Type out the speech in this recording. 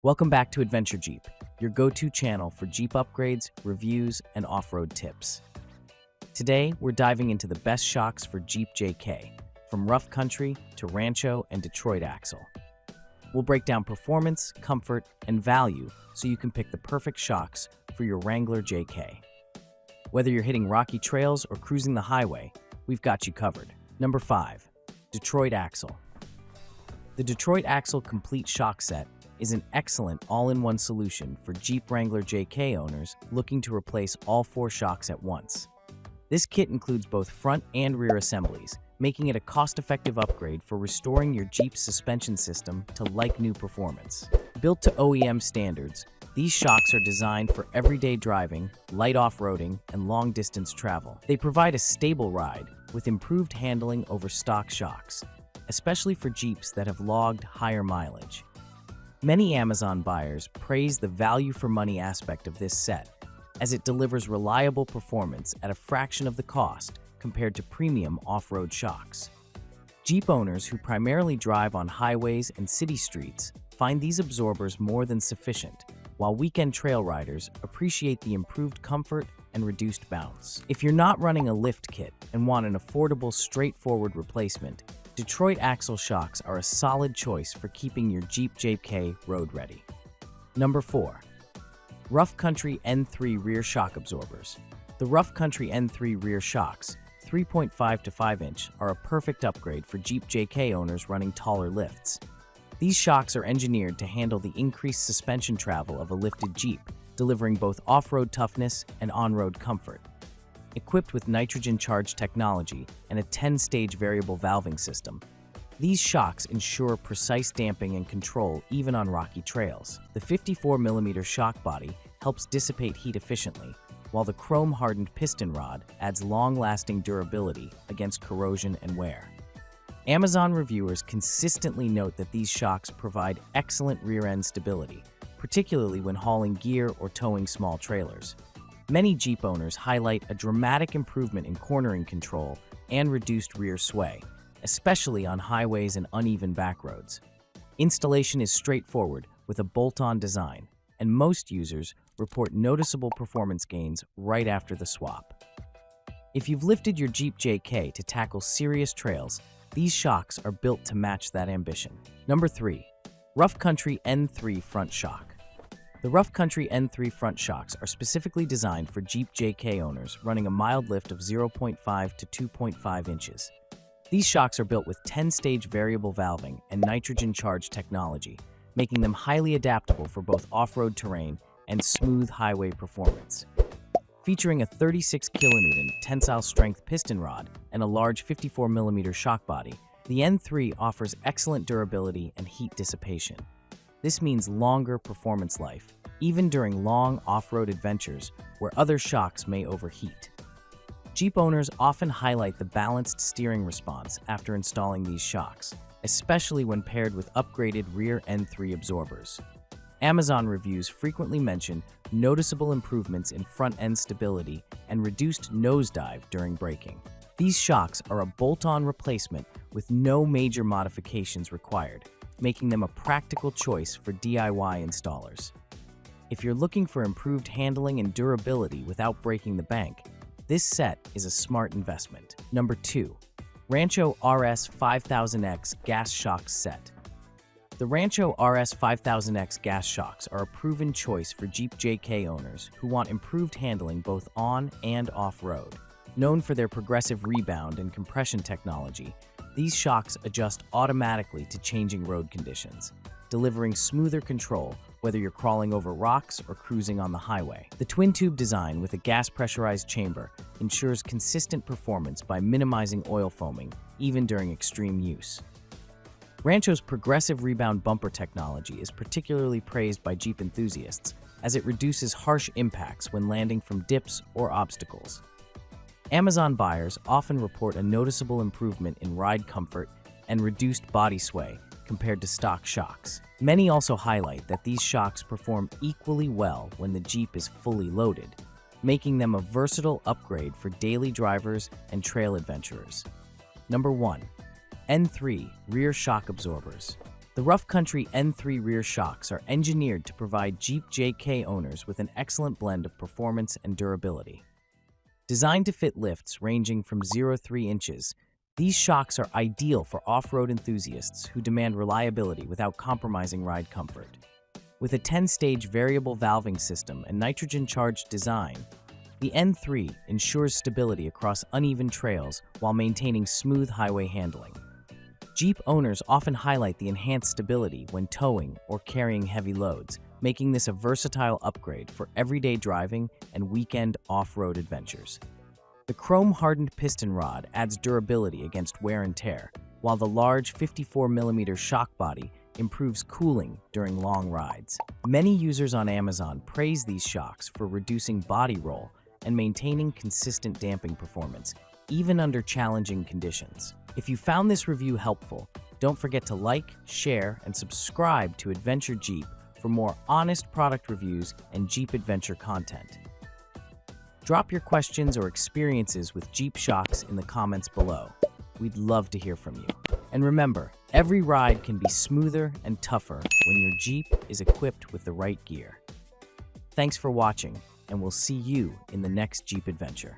Welcome back to Adventure Jeep, your go-to channel for Jeep upgrades, reviews, and off-road tips. Today, we're diving into the best shocks for Jeep JK, from rough country to Rancho and Detroit axle. We'll break down performance, comfort, and value so you can pick the perfect shocks for your Wrangler JK. Whether you're hitting rocky trails or cruising the highway, we've got you covered. Number 5. Detroit axle. The Detroit axle complete shock set is an excellent all-in-one solution for Jeep Wrangler JK owners looking to replace all 4 shocks at once. This kit includes both front and rear assemblies, making it a cost-effective upgrade for restoring your Jeep's suspension system to like-new performance. Built to OEM standards, these shocks are designed for everyday driving, light off-roading, and long-distance travel. They provide a stable ride with improved handling over stock shocks, especially for Jeeps that have logged higher mileage. Many Amazon buyers praise the value-for-money aspect of this set, as it delivers reliable performance at a fraction of the cost compared to premium off-road shocks. Jeep owners who primarily drive on highways and city streets find these absorbers more than sufficient, while weekend trail riders appreciate the improved comfort and reduced bounce. If you're not running a lift kit and want an affordable, straightforward replacement, Detroit axle shocks are a solid choice for keeping your Jeep JK road ready. Number 4. Rough Country N3 Rear Shock Absorbers. The Rough Country N3 rear shocks, 3.5 to 5 inch, are a perfect upgrade for Jeep JK owners running taller lifts. These shocks are engineered to handle the increased suspension travel of a lifted Jeep, delivering both off-road toughness and on-road comfort. Equipped with nitrogen-charged technology and a 10-stage variable valving system, these shocks ensure precise damping and control even on rocky trails. The 54mm shock body helps dissipate heat efficiently, while the chrome-hardened piston rod adds long-lasting durability against corrosion and wear. Amazon reviewers consistently note that these shocks provide excellent rear-end stability, particularly when hauling gear or towing small trailers. Many Jeep owners highlight a dramatic improvement in cornering control and reduced rear sway, especially on highways and uneven back roads. Installation is straightforward with a bolt-on design, and most users report noticeable performance gains right after the swap. If you've lifted your Jeep JK to tackle serious trails, these shocks are built to match that ambition. Number 3. Rough Country N3 Front Shock. The Rough Country N3 front shocks are specifically designed for Jeep JK owners running a mild lift of 0.5 to 2.5 inches. These shocks are built with 10-stage variable valving and nitrogen-charged technology, making them highly adaptable for both off-road terrain and smooth highway performance. Featuring a 36 kN tensile strength piston rod and a large 54mm shock body, the N3 offers excellent durability and heat dissipation. This means longer performance life, even during long off-road adventures where other shocks may overheat. Jeep owners often highlight the balanced steering response after installing these shocks, especially when paired with upgraded rear N3 absorbers. Amazon reviews frequently mention noticeable improvements in front-end stability and reduced nosedive during braking. These shocks are a bolt-on replacement with no major modifications required, making them a practical choice for DIY installers. If you're looking for improved handling and durability without breaking the bank, this set is a smart investment. Number 2. Rancho RS5000X Gas Shocks Set. The Rancho RS5000X gas shocks are a proven choice for Jeep JK owners who want improved handling both on and off-road. Known for their progressive rebound and compression technology, these shocks adjust automatically to changing road conditions, delivering smoother control whether you're crawling over rocks or cruising on the highway. The twin-tube design with a gas-pressurized chamber ensures consistent performance by minimizing oil foaming, even during extreme use. Rancho's progressive rebound bumper technology is particularly praised by Jeep enthusiasts, as it reduces harsh impacts when landing from dips or obstacles. Amazon buyers often report a noticeable improvement in ride comfort and reduced body sway compared to stock shocks. Many also highlight that these shocks perform equally well when the Jeep is fully loaded, making them a versatile upgrade for daily drivers and trail adventurers. Number 1. N3 Rear Shock Absorbers. The Rough Country N3 rear shocks are engineered to provide Jeep JK owners with an excellent blend of performance and durability. Designed to fit lifts ranging from 0-3 inches, these shocks are ideal for off-road enthusiasts who demand reliability without compromising ride comfort. With a 10-stage variable valving system and nitrogen-charged design, the N3 ensures stability across uneven trails while maintaining smooth highway handling. Jeep owners often highlight the enhanced stability when towing or carrying heavy loads, making this a versatile upgrade for everyday driving and weekend off-road adventures. The chrome-hardened piston rod adds durability against wear and tear, while the large 54mm shock body improves cooling during long rides. Many users on Amazon praise these shocks for reducing body roll and maintaining consistent damping performance, even under challenging conditions. If you found this review helpful, don't forget to like, share, and subscribe to Adventure Jeep for more honest product reviews and Jeep adventure content. Drop your questions or experiences with Jeep shocks in the comments below. We'd love to hear from you. And remember, every ride can be smoother and tougher when your Jeep is equipped with the right gear. Thanks for watching, and we'll see you in the next Jeep adventure.